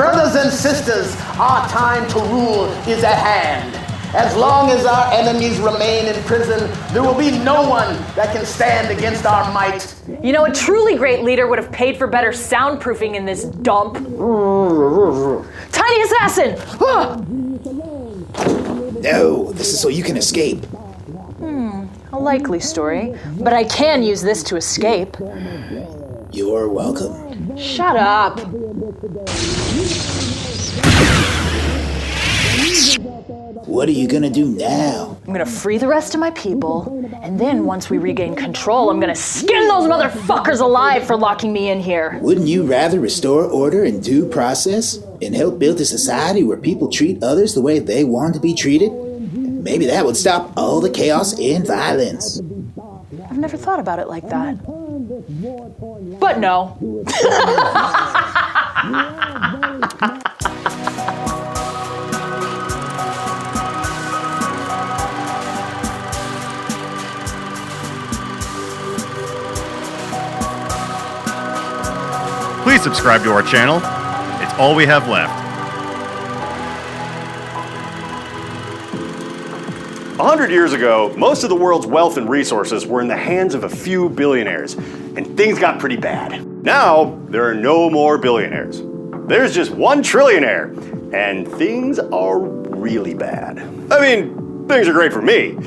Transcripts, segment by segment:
Brothers and sisters, our time to rule is at hand. As long as our enemies remain in prison, there will be no one that can stand against our might. You know, a truly great leader would have paid for better soundproofing in this dump. Tiny assassin! No, this is so you can escape. A likely story, but I can use this to escape. You're welcome. Shut up. What are you gonna do now? I'm gonna free the rest of my people, and then once we regain control, I'm gonna skin those motherfuckers alive for locking me in here. Wouldn't you rather restore order and due process and help build a society where people treat others the way they want to be treated? Maybe that would stop all the chaos and violence. I've never thought about it like that. But no. Please subscribe to our channel. It's all we have left. 100 years ago, most of the world's wealth and resources were in the hands of a few billionaires, and things got pretty bad. Now, there are no more billionaires. There's just one trillionaire, and things are really bad. I mean, things are great for me,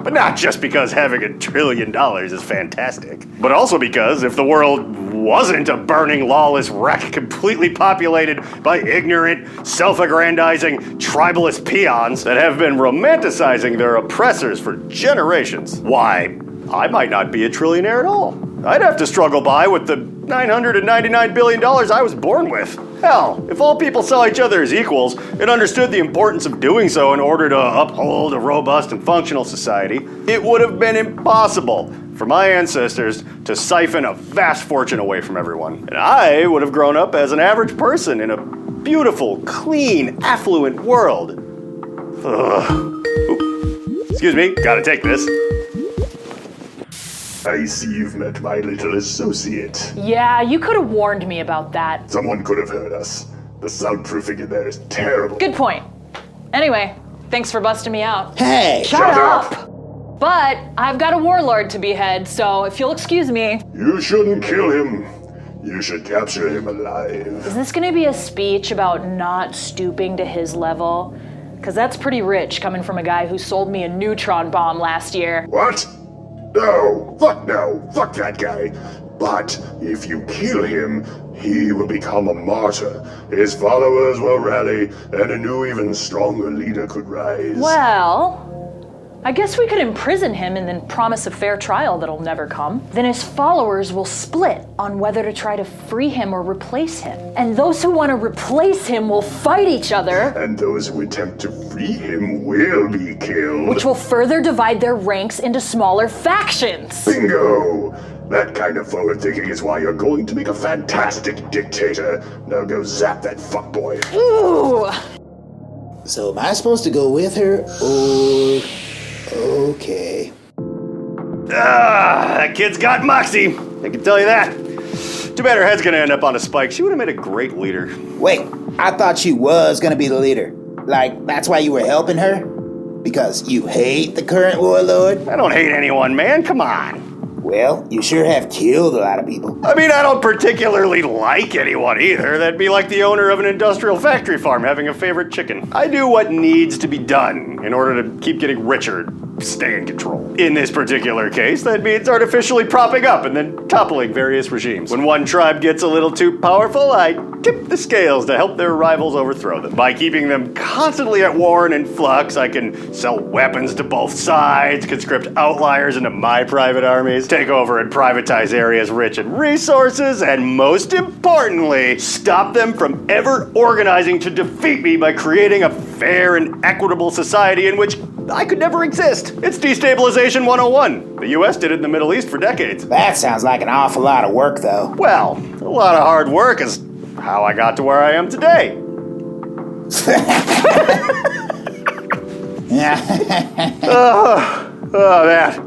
but not just because having $1 trillion is fantastic, but also because if the world wasn't a burning, lawless wreck completely populated by ignorant, self-aggrandizing, tribalist peons that have been romanticizing their oppressors for generations, why, I might not be a trillionaire at all. I'd have to struggle by with the $999 billion I was born with. Hell, if all people saw each other as equals and understood the importance of doing so in order to uphold a robust and functional society, it would have been impossible for my ancestors to siphon a vast fortune away from everyone. And I would have grown up as an average person in a beautiful, clean, affluent world. Excuse me, gotta take this. I see you've met my little associate. Yeah, you could have warned me about that. Someone could have heard us. The soundproofing in there is terrible. Good point. Anyway, thanks for busting me out. Hey! Shut up! But I've got a warlord to behead, so if you'll excuse me. You shouldn't kill him. You should capture him alive. Is this gonna be a speech about not stooping to his level? Because that's pretty rich coming from a guy who sold me a neutron bomb last year. What? No, fuck that guy. But if you kill him, he will become a martyr. His followers will rally, and a new, even stronger leader could rise. Well, I guess we could imprison him and then promise a fair trial that'll never come. Then his followers will split on whether to try to free him or replace him. And those who want to replace him will fight each other. And those who attempt to free him will be killed. Which will further divide their ranks into smaller factions. Bingo! That kind of forward thinking is why you're going to make a fantastic dictator. Now go zap that fuckboy. Ooh! So am I supposed to go with her, or... Okay. That kid's got moxie, I can tell you that. Too bad her head's gonna end up on a spike. She would have made a great leader. Wait, I thought she was gonna be the leader. Like, that's why you were helping her? Because you hate the current warlord? I don't hate anyone, man, come on. Well, you sure have killed a lot of people. I mean, I don't particularly like anyone either. That'd be like the owner of an industrial factory farm having a favorite chicken. I do what needs to be done in order to keep getting richer, stay in control. In this particular case, that means artificially propping up and then toppling various regimes. When one tribe gets a little too powerful, I tip the scales to help their rivals overthrow them. By keeping them constantly at war and in flux, I can sell weapons to both sides, conscript outliers into my private armies, take over and privatize areas rich in resources, and most importantly, stop them from ever organizing to defeat me by creating a fair and equitable society in which I could never exist. It's destabilization 101. The US did it in the Middle East for decades. That sounds like an awful lot of work, though. Well, a lot of hard work is how I got to where I am today. Oh, man.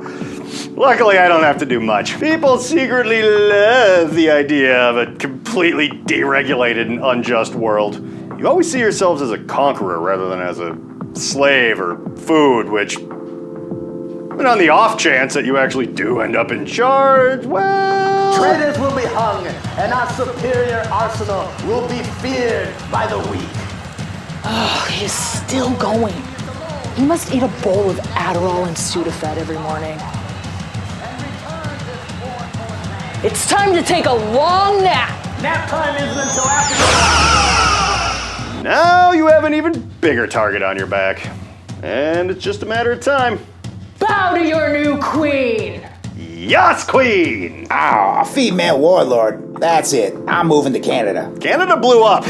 Luckily, I don't have to do much. People secretly love the idea of a complete completely deregulated and unjust world, you always see yourselves as a conqueror rather than as a slave or food, which, and on the off chance that you actually do end up in charge, well... Traitors will be hung, and our superior arsenal will be feared by the weak. Oh, he's still going. He must eat a bowl of Adderall and Sudafed every morning. It's time to take a long nap. Nap time isn't until after... Now you have an even bigger target on your back. And it's just a matter of time. Bow to your new queen. Yes, queen! Ah, female warlord. That's it. I'm moving to Canada. Canada blew up.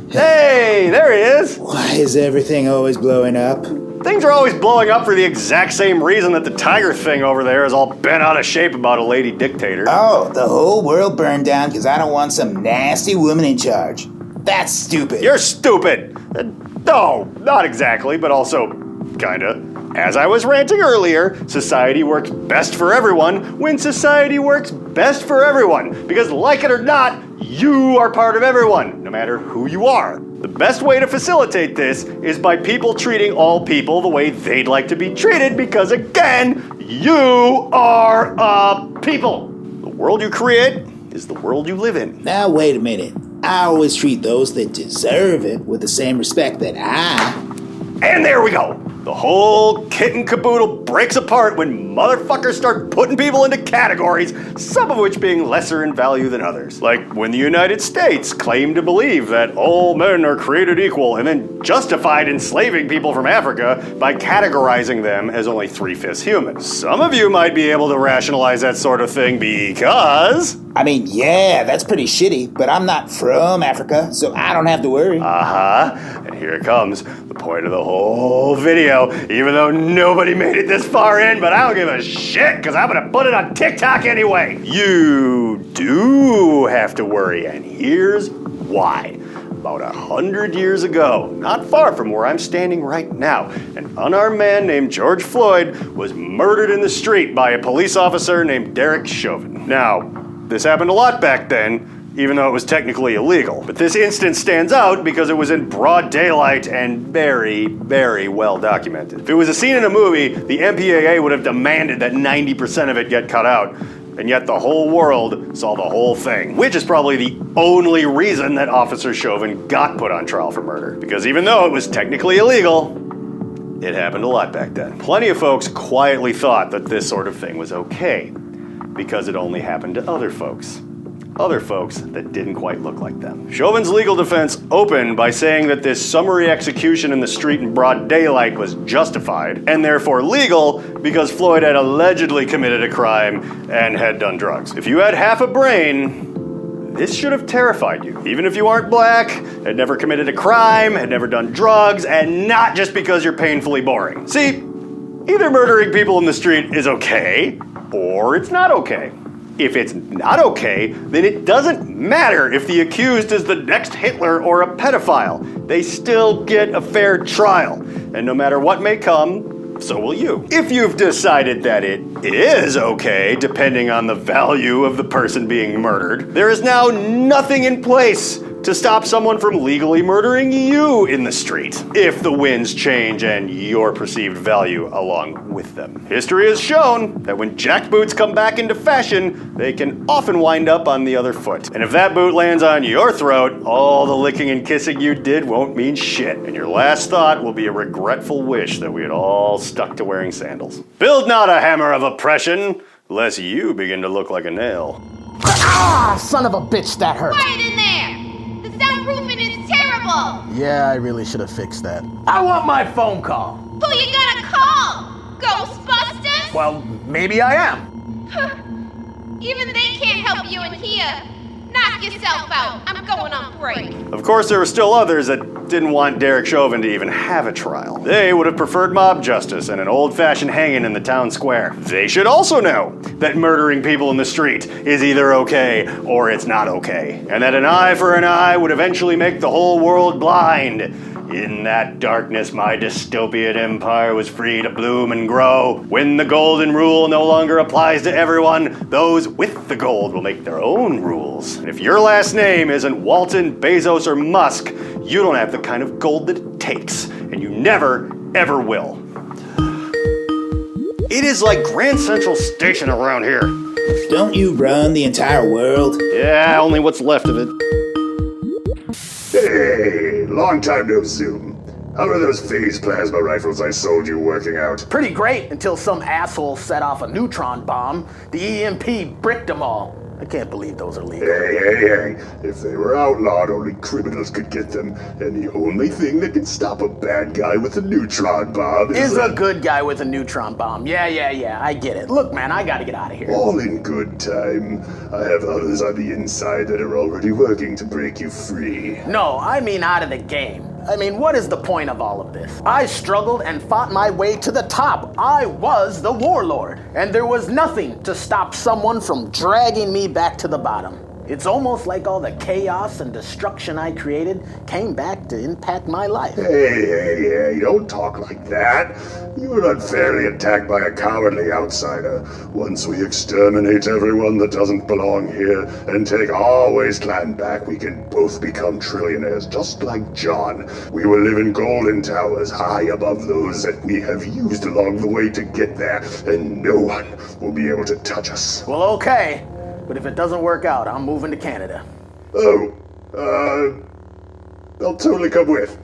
Hey, there he is. Why is everything always blowing up? Things are always blowing up for the exact same reason that the tiger thing over there is all bent out of shape about a lady dictator. Oh, the whole world burned down because I don't want some nasty woman in charge. That's stupid. You're stupid. No, not exactly, but also kinda. As I was ranting earlier, society works best for everyone when society works best for everyone. Because like it or not, you are part of everyone, no matter who you are. The best way to facilitate this is by people treating all people the way they'd like to be treated because, again, you are a people. The world you create is the world you live in. Now, wait a minute. I always treat those that deserve it with the same respect that I... And there we go. The whole kit and caboodle breaks apart when motherfuckers start putting people into categories, some of which being lesser in value than others. Like when the United States claimed to believe that all men are created equal and then justified enslaving people from Africa by categorizing them as only 3/5 human. Some of you might be able to rationalize that sort of thing because... I mean, yeah, that's pretty shitty, but I'm not from Africa, so I don't have to worry. And here it comes, the point of the whole video, even though nobody made it this far in, but I don't give a shit, because I'm gonna put it on TikTok anyway. You do have to worry, and here's why. About 100 years ago, not far from where I'm standing right now, an unarmed man named George Floyd was murdered in the street by a police officer named Derek Chauvin. Now, this happened a lot back then, even though it was technically illegal. But this instance stands out because it was in broad daylight and very, very well documented. If it was a scene in a movie, the MPAA would have demanded that 90% of it get cut out. And yet the whole world saw the whole thing, which is probably the only reason that Officer Chauvin got put on trial for murder. Because even though it was technically illegal, it happened a lot back then. Plenty of folks quietly thought that this sort of thing was okay, because it only happened to other folks that didn't quite look like them. Chauvin's legal defense opened by saying that this summary execution in the street in broad daylight was justified, and therefore legal because Floyd had allegedly committed a crime and had done drugs. If you had half a brain, this should have terrified you. Even if you aren't black, had never committed a crime, had never done drugs, and not just because you're painfully boring. See, either murdering people in the street is okay, or it's not okay. If it's not okay, then it doesn't matter if the accused is the next Hitler or a pedophile. They still get a fair trial. And no matter what may come, so will you. If you've decided that it is okay, depending on the value of the person being murdered, there is now nothing in place to stop someone from legally murdering you in the street, if the winds change and your perceived value along with them. History has shown that when jackboots come back into fashion, they can often wind up on the other foot. And if that boot lands on your throat, all the licking and kissing you did won't mean shit, and your last thought will be a regretful wish that we had all stuck to wearing sandals. Build not a hammer of oppression, lest you begin to look like a nail. Ah, son of a bitch, that hurt. Quiet in there! The soundproofing is terrible! Yeah, I really should have fixed that. I want my phone call. Who you gonna call? Ghostbusters? Well, maybe I am. Even they can't help you in here. Knock yourself out. I'm going on break. Of course, there were still others that didn't want Derek Chauvin to even have a trial. They would have preferred mob justice and an old-fashioned hanging in the town square. They should also know that murdering people in the street is either okay or it's not okay, and that an eye for an eye would eventually make the whole world blind. In that darkness, my dystopian empire was free to bloom and grow. When the golden rule no longer applies to everyone, those with the gold will make their own rules. And if your last name isn't Walton, Bezos, or Musk, you don't have the kind of gold that it takes, and you never, ever will. It is like Grand Central Station around here. Don't you run the entire world? Yeah, only what's left of it. Hey, long time no Zoom. How are those phase plasma rifles I sold you working out? Pretty great until some asshole set off a neutron bomb. The EMP bricked them all. I can't believe those are legal. Hey. If they were outlawed, only criminals could get them. And the only thing that can stop a bad guy with a neutron bomb is a good guy with a neutron bomb. Yeah, I get it. Look, man, I gotta get out of here. All in good time. I have others on the inside that are already working to break you free. No, I mean out of the game. I mean, what is the point of all of this? I struggled and fought my way to the top. I was the warlord, and there was nothing to stop someone from dragging me back to the bottom. It's almost like all the chaos and destruction I created came back to impact my life. Hey, don't talk like that. You were unfairly attacked by a cowardly outsider. Once we exterminate everyone that doesn't belong here and take our wasteland back, we can both become trillionaires, just like John. We will live in golden towers high above those that we have used along the way to get there, and no one will be able to touch us. Well, okay. But if it doesn't work out, I'm moving to Canada. I'll totally come with.